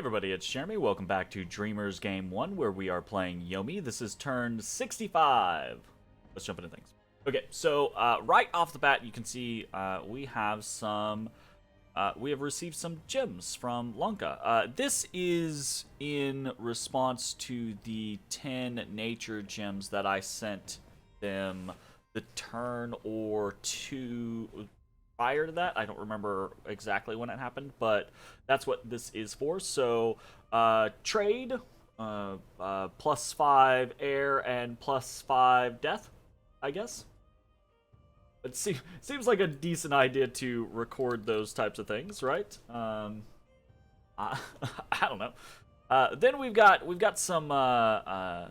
Everybody, it's Jeremy. Welcome back to Dreamers Game 1, where we are playing Yomi. This is turn 65. Let's jump into things. Okay, so right off the bat, you can see we have received some gems from Lanka. This is in response to the 10 nature gems that I sent them the turn or two prior to that. I don't remember exactly when it happened, but that's what this is for. So trade, +5 air and +5 death, I guess. It seems like a decent idea to record those types of things, right? I don't know. Then we've got some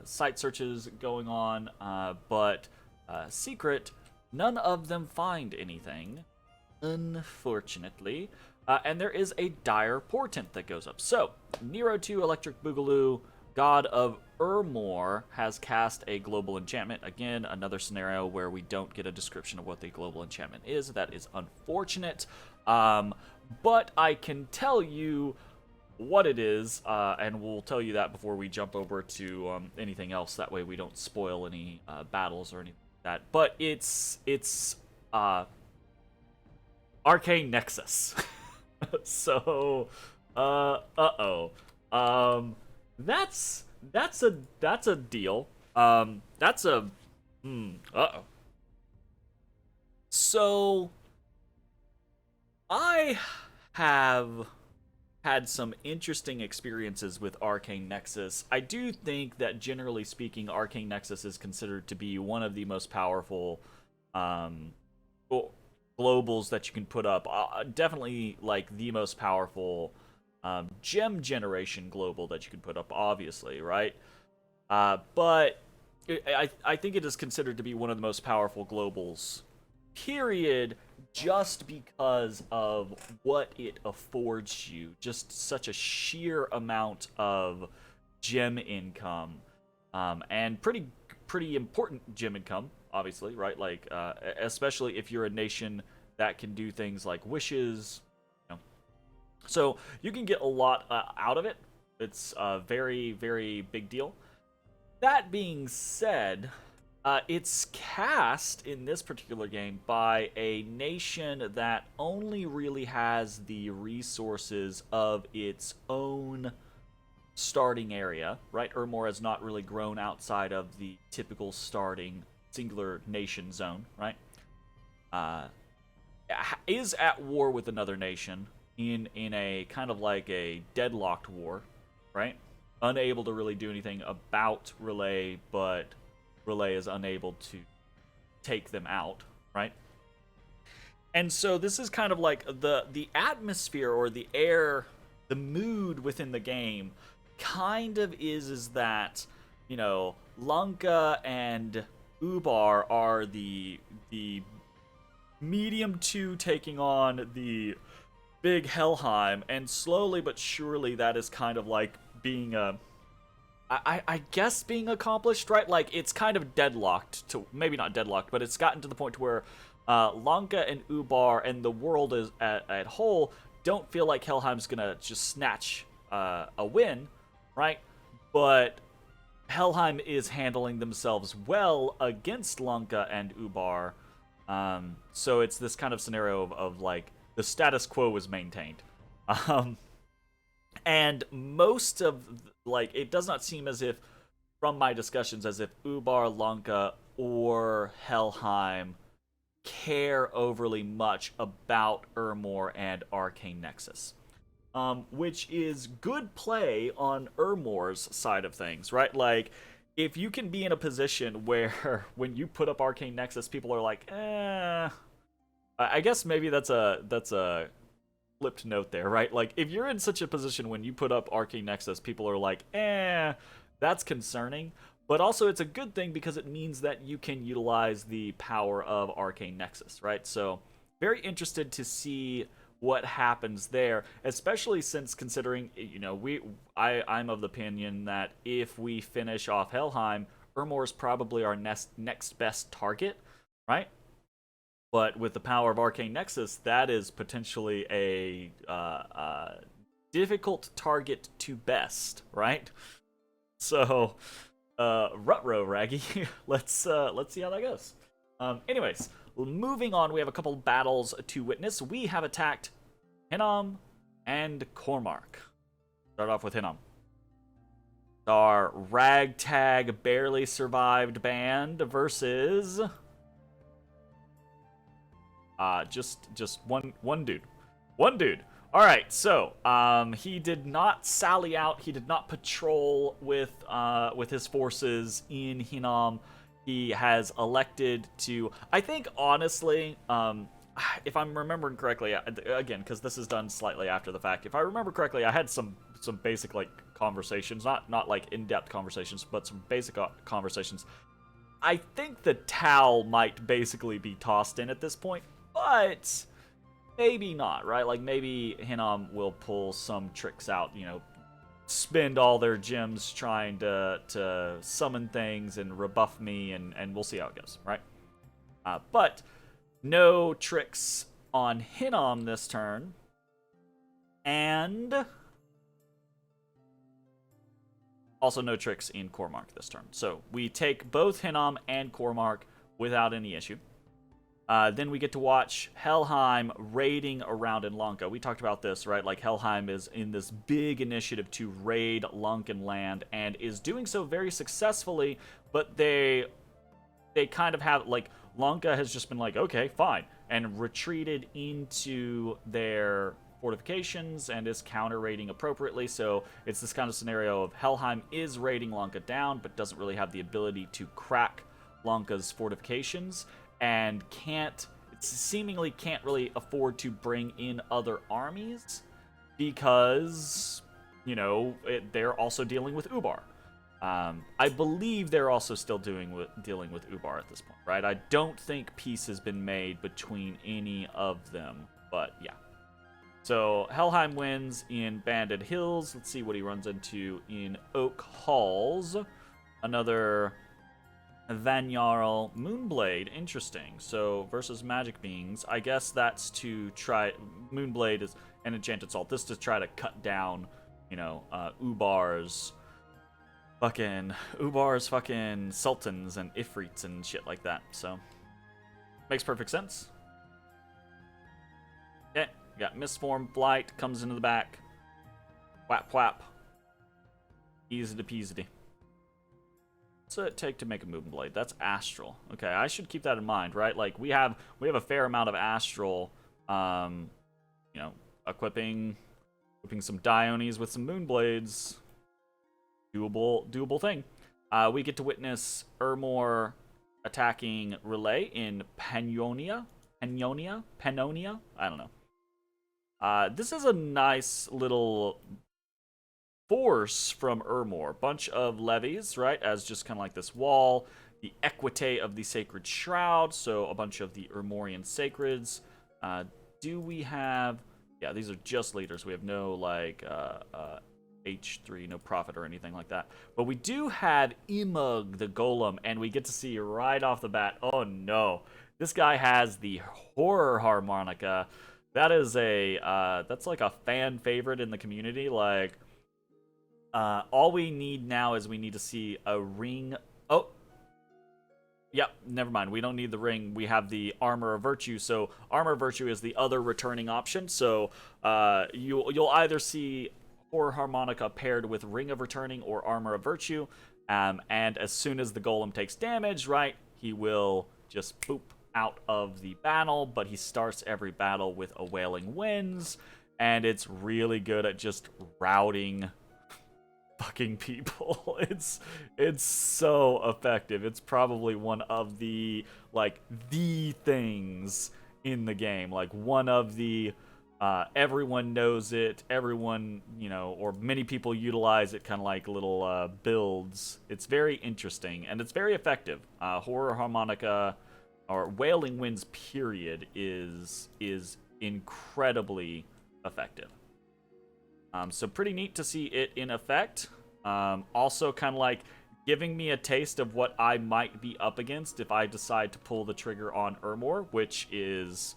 site searches going on, but secret, none of them find anything, unfortunately. And there is a dire portent that goes up. So, Nero 2 Electric Boogaloo, God of Urmor, has cast a global enchantment. Again, another scenario where we don't get a description of what the global enchantment is. That is unfortunate. But I can tell you what it is, and we'll tell you that before we jump over to anything else. That way we don't spoil any battles or anything like that. But it's Arcane Nexus. So, that's a deal. So, I have had some interesting experiences with Arcane Nexus. I do think that, generally speaking, Arcane Nexus is considered to be one of the most powerful globals that you can put up. Definitely, like, the most powerful gem generation global that you can put up, obviously, right? But I think it is considered to be one of the most powerful globals, period, just because of what it affords you. Just such a sheer amount of gem income, and pretty important gem income, obviously, right? Like, especially if you're a nation that can do things like wishes, you know. So you can get a lot out of it. It's a very, very big deal. That being said, it's cast in this particular game by a nation that only really has the resources of its own starting area, right? Urmor has not really grown outside of the typical starting singular nation zone, right? Is at war with another nation in a kind of like a deadlocked war, right? Unable to really do anything about Relay, but Relay is unable to take them out, right? And so this is kind of like the atmosphere or the air, the mood within the game kind of is that, you know, Lanka and Ubar are the medium two taking on the big Helheim, and slowly but surely that is kind of like being I guess being accomplished, right? Like, it's kind of deadlocked to, maybe not deadlocked, but it's gotten to the point where Lanka and Ubar and the world is at whole don't feel like Helheim's gonna just snatch a win, right? But Helheim is handling themselves well against Lanka and Ubar. So it's this kind of scenario of like the status quo is maintained. And most of, like, it does not seem as if, from my discussions, as if Ubar, Lanka, or Helheim care overly much about Urmor and Arcane Nexus. Which is good play on Urmor's side of things, right? Like, if you can be in a position where when you put up Arcane Nexus, people are like, I guess maybe that's a flipped note there, right? Like, if you're in such a position when you put up Arcane Nexus, people are like, that's concerning. But also, it's a good thing because it means that you can utilize the power of Arcane Nexus, right? So, very interested to see what happens there, especially since, considering, you know, I'm of the opinion that if we finish off Helheim, Urmor is probably our next best target, right? But with the power of Arcane Nexus, that is potentially a difficult target to best, right? So, Rutro Raggy, let's see how that goes. Anyways, moving on, we have a couple battles to witness. We have attacked Hinnom and Cormac. Start off with Hinnom. Our ragtag, barely survived band versus just one dude. One dude. All right, so he did not sally out. He did not patrol with his forces in Hinnom. He has elected to. I think honestly, if I'm remembering correctly, again, because this is done slightly after the fact. If I remember correctly, I had some basic like conversations, not like in-depth conversations, but some basic conversations. I think the Tau might basically be tossed in at this point, but maybe not, right? Like, maybe Hinnom will pull some tricks out, you know, spend all their gems trying to summon things and rebuff me, and we'll see how it goes, right? But no tricks on Hinnom this turn. And also no tricks in Cormac this turn. So we take both Hinnom and Cormac without any issue. Then we get to watch Helheim raiding around in Lanka. We talked about this, right? Like, Helheim is in this big initiative to raid Lankan land and is doing so very successfully, but they kind of have, like, Lanka has just been like, okay, fine, and retreated into their fortifications and is counter-raiding appropriately. So it's this kind of scenario of Helheim is raiding Lanka down, but doesn't really have the ability to crack Lanka's fortifications, and seemingly can't really afford to bring in other armies because, you know, they're also dealing with Ubar. I believe they're also still dealing with Ubar at this point, right? I don't think peace has been made between any of them, but yeah. So Helheim wins in Banded Hills. Let's see what he runs into in Oak Halls. Another Vanyarl Moonblade, interesting. So versus magic beings, I guess that's to try. Moonblade is an enchanted salt. This is to try to cut down, you know, Ubar's fucking sultans and ifrits and shit like that. So makes perfect sense. Okay, got Mistform Flight comes into the back. Whap whap. Easy to peasy. What's it take to make a Moonblade? That's Astral. Okay, I should keep that in mind, right? Like, we have a fair amount of Astral, you know, equipping some Diones with some Moonblades. Doable thing. We get to witness Ermor attacking Relay in Pannonia. I don't know. This is a nice little force from Ermor. Bunch of levies, right, as just kind of like this wall. The Equite of the Sacred Shroud, so a bunch of the Ermorian Sacreds. Do we have... Yeah, these are just leaders. We have no, like, H3, no Prophet or anything like that. But we do have Imug, the Golem, and we get to see right off the bat, oh no, this guy has the Horror Harmonica. That is that's like a fan favorite in the community, like... all we need now is we need to see a ring. Oh, yep, never mind. We don't need the ring. We have the Armor of Virtue. So Armor of Virtue is the other returning option. So you'll either see Horror Harmonica paired with Ring of Returning or Armor of Virtue. And as soon as the Golem takes damage, right, he will just boop out of the battle. But he starts every battle with a Wailing Winds, and it's really good at just routing fucking people. It's so effective. It's probably one of the, like, the things in the game. Like, one of the everyone knows it, everyone, you know, or many people utilize it, kind of like little builds. It's very interesting and it's very effective. Horror Harmonica, or Wailing Winds period, is incredibly effective. So pretty neat to see it in effect. Also kind of like giving me a taste of what I might be up against if I decide to pull the trigger on Ermor, which is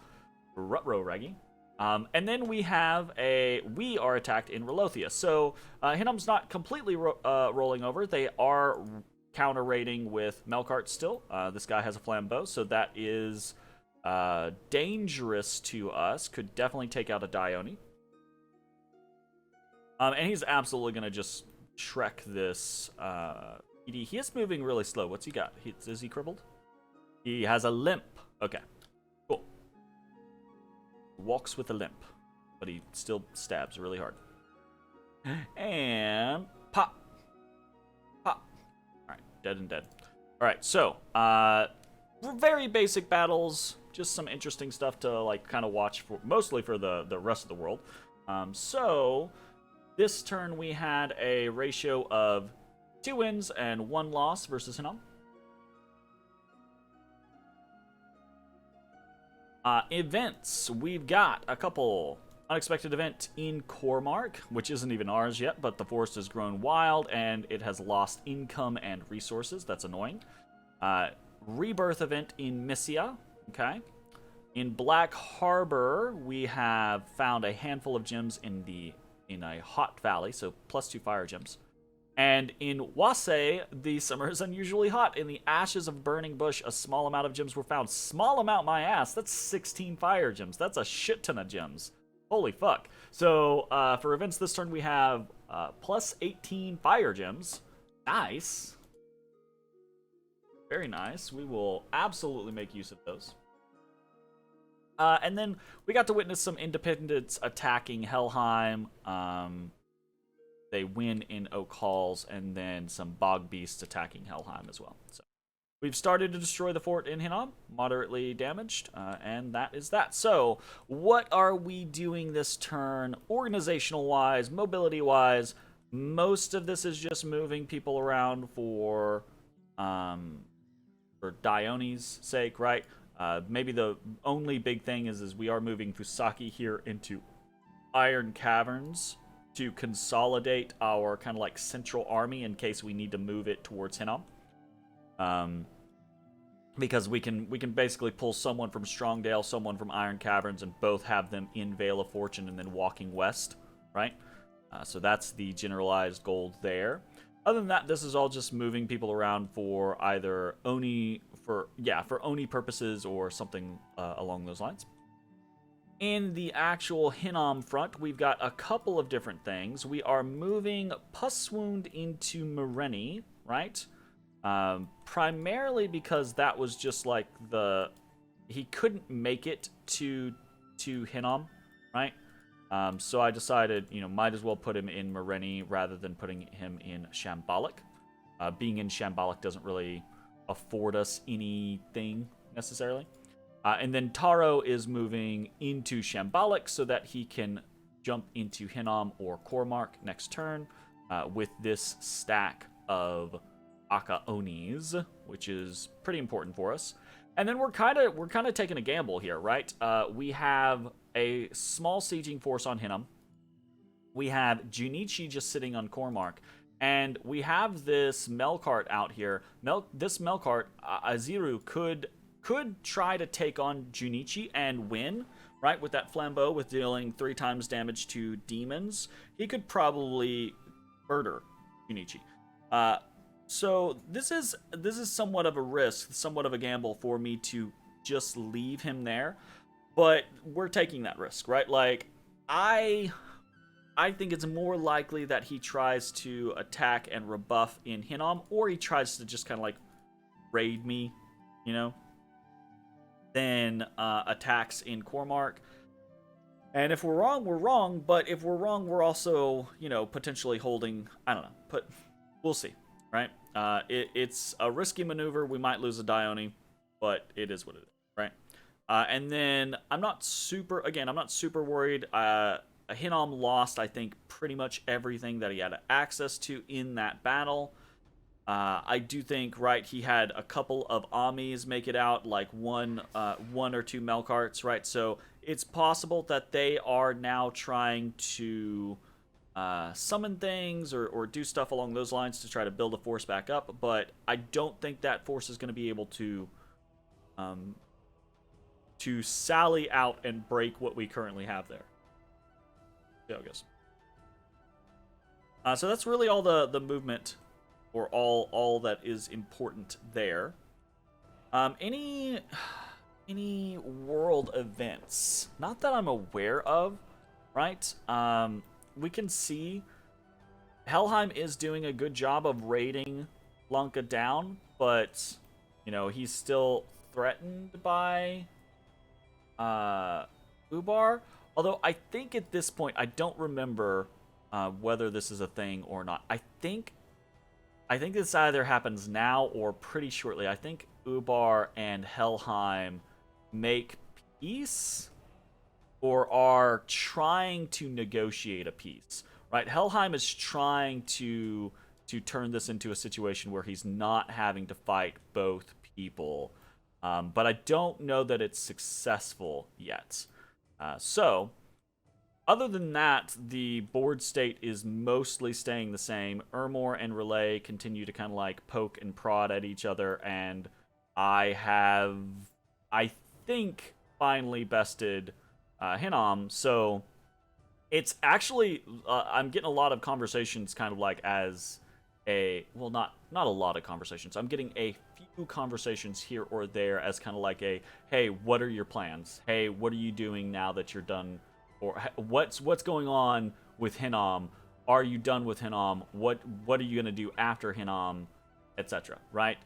Rutro Reggie. And then we are attacked in Relothia. So Hinnom's not completely rolling over. They are counter-raiding with Melkart still. This guy has a flambeau, so that is dangerous to us. Could definitely take out a Dione. And he's absolutely going to just Shrek this PD. He is moving really slow. What's he got? Is he crippled? He has a limp. Okay, cool. Walks with a limp, but he still stabs really hard. And pop. Pop. Alright, dead and dead. Alright, so, very basic battles. Just some interesting stuff to, like, kind of watch for, mostly for the rest of the world. So, this turn we had a ratio of 2 wins and 1 loss versus Hinnom. Events. We've got a couple. Unexpected event in Cormark, which isn't even ours yet, but the forest has grown wild and it has lost income and resources. That's annoying. Rebirth event in Missia. Okay. In Black Harbor, we have found a handful of gems in a hot valley, so +2 fire gems. And in Wasay, the summer is unusually hot. In the ashes of burning bush, a small amount of gems were found. Small amount, my ass. That's 16 fire gems. That's a shit ton of gems. Holy fuck. So, for events this turn, we have +18 fire gems. Nice. Very nice. We will absolutely make use of those. And then we got to witness some independents attacking Helheim. They win in Oak Halls, and then some bog beasts attacking Helheim as well. So we've started to destroy the fort in Hinnom, moderately damaged, and that is that. So what are we doing this turn, organizational-wise, mobility-wise? Most of this is just moving people around for Dione's sake, right? Maybe the only big thing is we are moving Fusaki here into Iron Caverns to consolidate our kind of like central army in case we need to move it towards Hinnom. Because we can basically pull someone from Strongdale, someone from Iron Caverns, and both have them in Vale of Fortune and then walking west, right? So that's the generalized goal there. Other than that, this is all just moving people around for either Oni for Oni purposes or something along those lines. In the actual Hinnom front, we've got a couple of different things. We are moving Pusswound into Mereni, right? Primarily because that was just like he couldn't make it to Hinnom, right? So I decided, might as well put him in Mereni rather than putting him in Shambolic. Being in Shambolic doesn't really afford us anything necessarily. And then Taro is moving into Shambolic so that he can jump into Hinnom or Cormark next turn with this stack of Aka Onis, which is pretty important for us. And then we're kind of taking a gamble here, right? We have a small sieging force on Hinnom. We have Junichi just sitting on Cormark. And we have this Melkart out here. This Melkart, Aziru, could try to take on Junichi and win, right? With that flambeau, with dealing 3 times damage to demons. He could probably murder Junichi. So this is somewhat of a risk, somewhat of a gamble for me to just leave him there. But we're taking that risk, right? Like, I think it's more likely that he tries to attack and rebuff in Hinnom, or he tries to just kind of like raid me, then attacks in Cormark. And if we're wrong, we're wrong. But if we're wrong, we're also, potentially holding, I don't know, we'll see, right? It's a risky maneuver. We might lose a Dione, but it is what it is, right? And then I'm not super worried. Hinnom lost, I think, pretty much everything that he had access to in that battle. I do think, right, he had a couple of Amis make it out, like one or two Melkarts, right? So it's possible that they are now trying to summon things or do stuff along those lines to try to build a force back up, but I don't think that force is going to be able to to sally out and break what we currently have there. See how it goes. So that's really all the movement, or all that is important there. Any world events? Not that I'm aware of, right? We can see Helheim is doing a good job of raiding Lanka down, but he's still threatened by Ubar. Although I think at this point, I don't remember whether this is a thing or not. I think this either happens now or pretty shortly. I think Ubar and Helheim make peace or are trying to negotiate a peace. Right? Helheim is trying to turn this into a situation where he's not having to fight both people. But I don't know that it's successful yet. So, other than that, the board state is mostly staying the same. Ermor and Relay continue to kind of like poke and prod at each other, and I think, finally bested Hinnom. So, it's actually, I'm getting a lot of conversations kind of like as well, not a lot of conversations. I'm getting a few conversations here or there as kind of like hey, what are your plans? Hey, what are you doing now that you're done? Or what's going on with Hinnom? Are you done with Hinnom? What are you going to do after Hinnom? Etc. Right?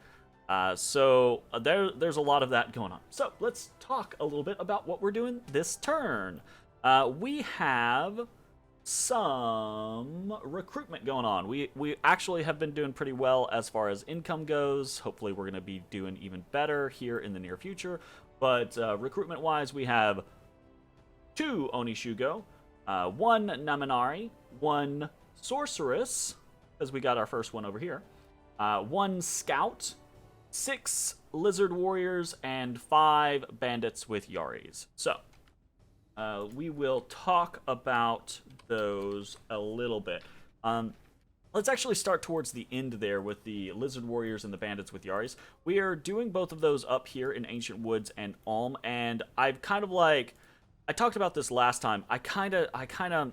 So there's a lot of that going on. So let's talk a little bit about what we're doing this turn. We have some recruitment going on. We actually have been doing pretty well as far as income goes. Hopefully we're going to be doing even better here in the near future. But recruitment wise, we have 2 Onishugo, 1 Naminari, 1 Sorceress, because we got our first one over here, 1 Scout, 6 Lizard Warriors, and 5 Bandits with Yaris. So we will talk about those a little bit. Let's actually start towards the end there with the Lizard Warriors and the Bandits with Yaris. We are doing both of those up here in Ancient Woods and Ulm, and I've kind of like, I talked about this last time. I kind of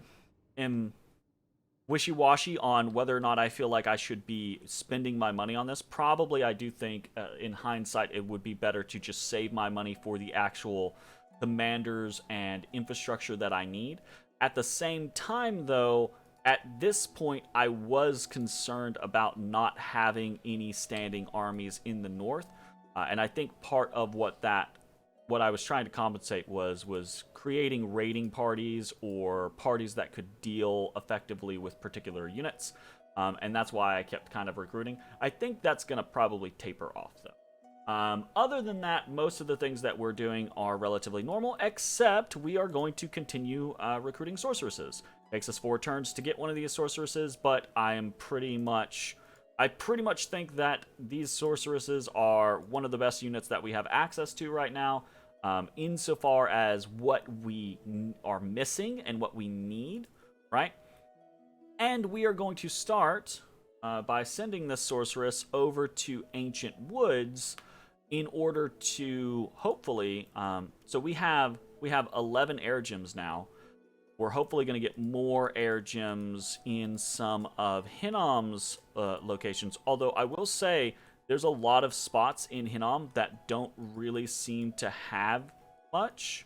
am wishy-washy on whether or not I feel like I should be spending my money on this. Probably I do think, in hindsight, it would be better to just save my money for the actual commanders and infrastructure that I need. At the same time, though, at this point, I was concerned about not having any standing armies in the north, and I think part of what I was trying to compensate was creating raiding parties or parties that could deal effectively with particular units, and that's why I kept kind of recruiting. I think that's going to probably taper off, though. Other than that, most of the things that we're doing are relatively normal, except we are going to continue recruiting sorceresses. Takes us 4 turns to get one of these sorceresses, but I pretty much think that these sorceresses are one of the best units that we have access to right now, insofar as what we are missing and what we need, right? And we are going to start by sending this sorceress over to Ancient Woods in order to hopefully, so we have 11 air gems now. We're hopefully going to get more air gems in some of Hinnom's locations. Although I will say there's a lot of spots in Hinnom that don't really seem to have much.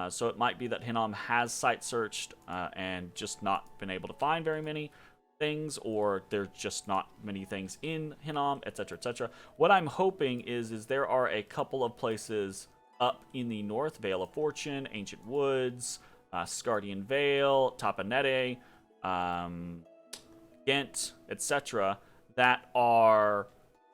So it might be that Hinnom has site searched and just not been able to find very many things, or there's just not many things in Hinnom, etc., etc. What I'm hoping is there are a couple of places up in the north, Vale of Fortune, Ancient Woods, Scardian Vale, Tapanete, Ghent, etc., that are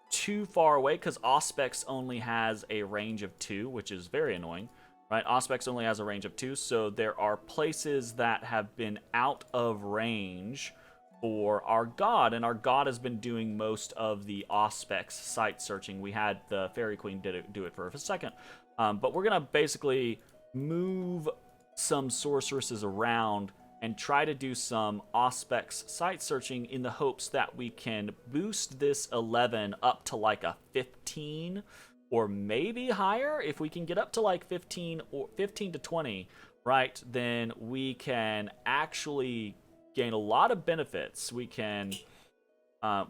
too far away, because Auspex only has a range of 2, which is very annoying, right? Auspex only has a range of 2, so there are places that have been out of range for our god, and our god has been doing most of the Auspex site searching. We had the Fairy Queen do it for a second, but we're going to basically move some sorceresses around and try to do some Auspex site searching in the hopes that we can boost this 11 up to like a 15 or maybe higher. If we can get up to like 15 or 15 to 20, right, then we can actually gain a lot of benefits. We can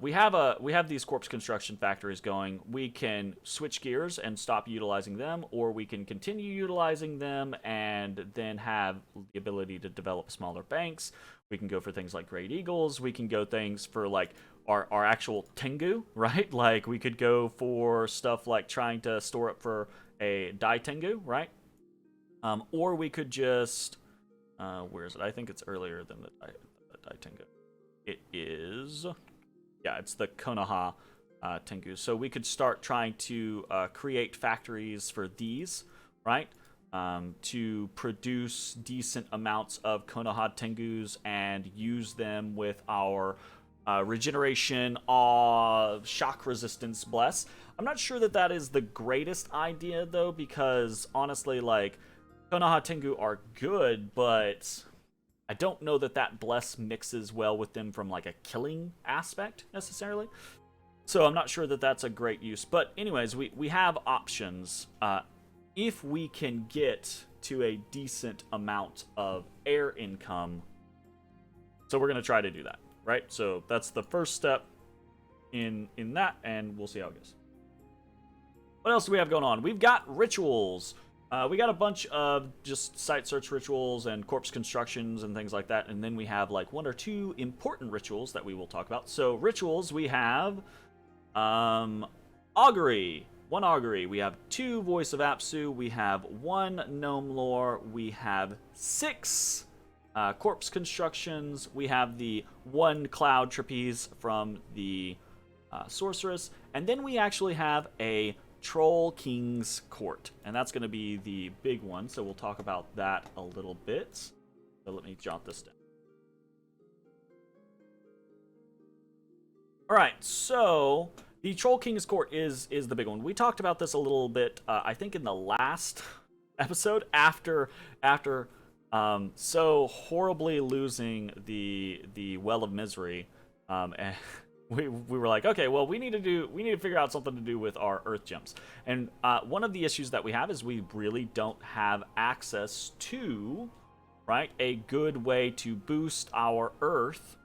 we have these corpse construction factories going. We can switch gears and stop utilizing them, or we can continue utilizing them and then have the ability to develop smaller banks. We can go for things like Great Eagles. We can go things for like our actual Tengu, right? Like we could go for stuff like trying to store up for a Dai Tengu, right? Or we could just where is it? I think it's earlier than the Dai Tengu. It is. Yeah, it's the Konoha Tengu. So we could start trying to create factories for these, right? To produce decent amounts of Konoha Tengus and use them with our regeneration, awe, shock resistance, bless. I'm not sure that that is the greatest idea, though, because honestly, like, Konoha Tengu are good, but I don't know that that bless mixes well with them from like a killing aspect necessarily. So I'm not sure that that's a great use. But anyways, we have options if we can get to a decent amount of air income. So we're going to try to do that, right? So that's the first step in that, and we'll see how it goes. What else do we have going on? We've got rituals. We got a bunch of just site search rituals and corpse constructions and things like that. And then we have like 1 or 2 important rituals that we will talk about. So rituals, we have augury. 1 augury. We have 2 voice of Apsu. We have 1 gnome lore. We have 6 corpse constructions. We have the 1 cloud trapeze from the sorceress. And then we actually have a Troll King's Court, and that's going to be the big one, so we'll talk about that a little bit. So let me jot this down. Alright, so the Troll King's Court is the big one. We talked about this a little bit, I think in the last episode, after so horribly losing the Well of Misery, and we were like, okay, well, we need to figure out something to do with our earth gems. And one of the issues that we have is we really don't have access to, right, a good way to boost our earth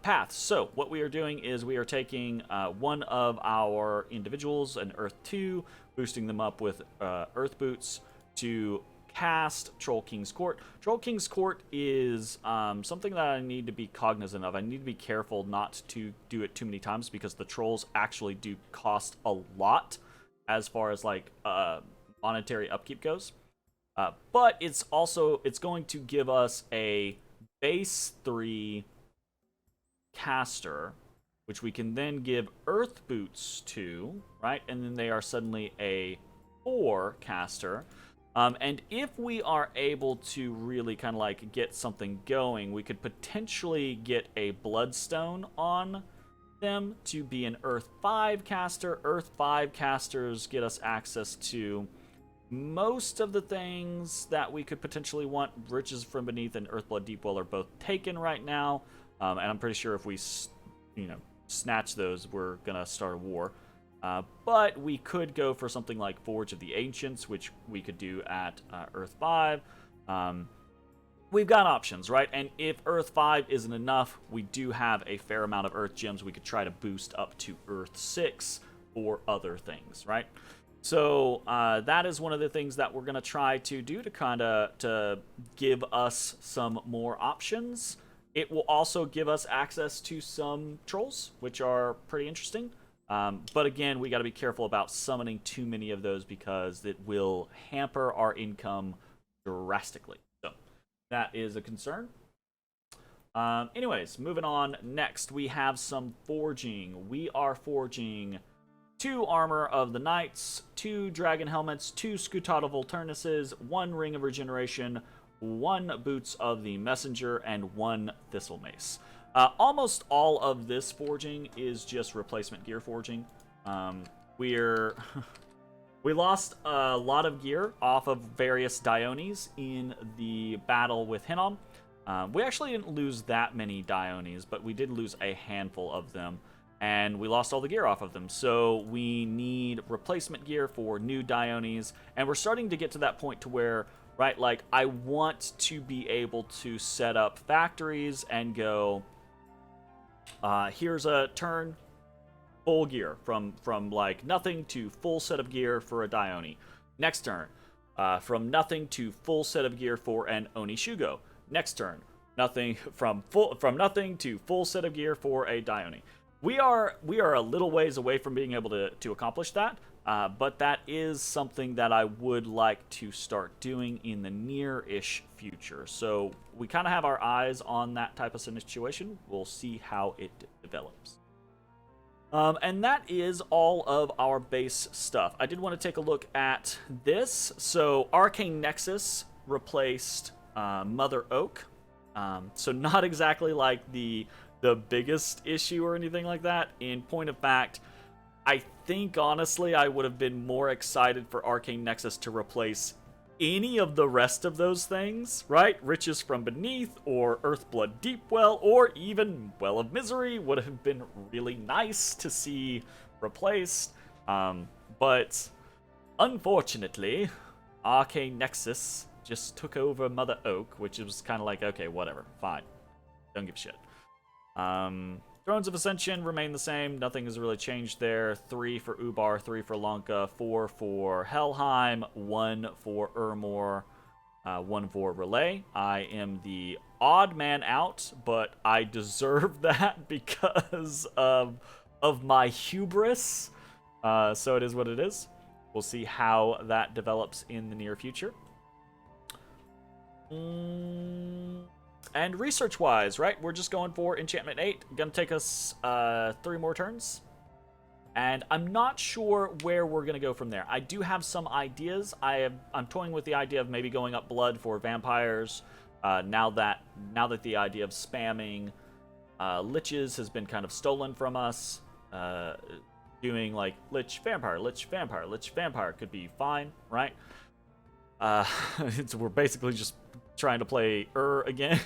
paths. So what we are doing is we are taking 1 of our individuals, an earth 2, boosting them up with earth boots to cast Troll King's Court. Troll King's Court is something that I need to be cognizant of. I need to be careful not to do it too many times because the trolls actually do cost a lot as far as like monetary upkeep goes. But it's going to give us a base 3 caster, which we can then give earth boots to, right? And then they are suddenly a 4 caster. And if we are able to really kind of like get something going, we could potentially get a Bloodstone on them to be an Earth 5 caster. Earth 5 casters get us access to most of the things that we could potentially want. Riches from Beneath and Earthblood Deepwell are both taken right now. And I'm pretty sure if we, snatch those, we're going to start a war. But we could go for something like Forge of the Ancients, which we could do at Earth 5. We've got options, right? And if Earth 5 isn't enough, we do have a fair amount of Earth gems we could try to boost up to Earth 6 for other things, right? So that is one of the things that we're going to try to do to give us some more options. It will also give us access to some trolls, which are pretty interesting. But again, we got to be careful about summoning too many of those because it will hamper our income drastically. So that is a concern. Anyways, moving on. Next, we have some forging. We are forging 2 Armor of the Knights, 2 Dragon Helmets, 2 Scutata Volturnuses, 1 Ring of Regeneration, 1 Boots of the Messenger, and 1 Thistle Mace. Almost all of this forging is just replacement gear forging. We lost a lot of gear off of various Diones in the battle with Hinnom. We actually didn't lose that many Diones, but we did lose a handful of them. and we lost all the gear off of them. So we need replacement gear for new Dionis, and we're starting to get to that point to where, right, like, I want to be able to set up factories and go, here's a turn, full gear, from like nothing to full set of gear for a Dione. Next turn, from nothing to full set of gear for an Onishugo. Next turn, from nothing to full set of gear for a Dione. We are a little ways away from being able to accomplish that, but that is something that I would like to start doing in the near-ish future. So we kind of have our eyes on that type of situation. We'll see how it develops. And that is all of our base stuff. I did want to take a look at this. So Arcane Nexus replaced Mother Oak. So not exactly like the biggest issue or anything like that. In point of fact, I think honestly I would have been more excited for Arcane Nexus to replace any of the rest of those things, right? Riches from Beneath, or Earthblood Deepwell, or even Well of Misery would have been really nice to see replaced. But unfortunately, Arcane Nexus just took over Mother Oak, which was kind of like, okay, whatever, fine. Don't give a shit. Thrones of Ascension remain the same. Nothing has really changed there. 3 for Ubar, 3 for Lanka, 4 for Helheim, 1 for Ermor, 1 for Relay. I am the odd man out, but I deserve that because of my hubris. So it is what it is. We'll see how that develops in the near future. And research-wise, right, we're just going for Enchantment 8. Gonna take us 3 more turns. And I'm not sure where we're gonna go from there. I do have some ideas. I'm toying with the idea of maybe going up Blood for vampires. Now that the idea of spamming liches has been kind of stolen from us. Doing like lich vampire, lich vampire, lich vampire could be fine, right? We're basically just trying to play again.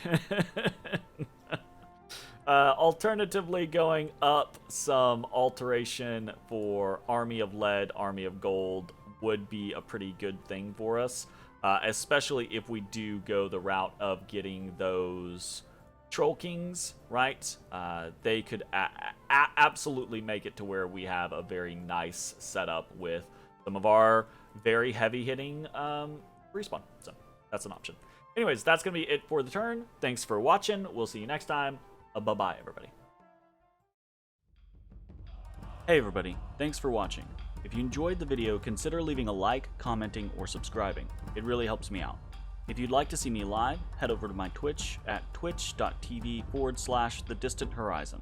Alternatively, going up some alteration for Army of Lead, Army of Gold would be a pretty good thing for us, especially if we do go the route of getting those Troll Kings, right? They could absolutely make it to where we have a very nice setup with some of our very heavy-hitting respawn. So that's an option. Anyways, that's going to be it for the turn. Thanks for watching. We'll see you next time. Bye-bye, everybody. Hey, everybody. Thanks for watching. If you enjoyed the video, consider leaving a like, commenting, or subscribing. It really helps me out. If you'd like to see me live, head over to my Twitch at twitch.tv/thedistanthorizon.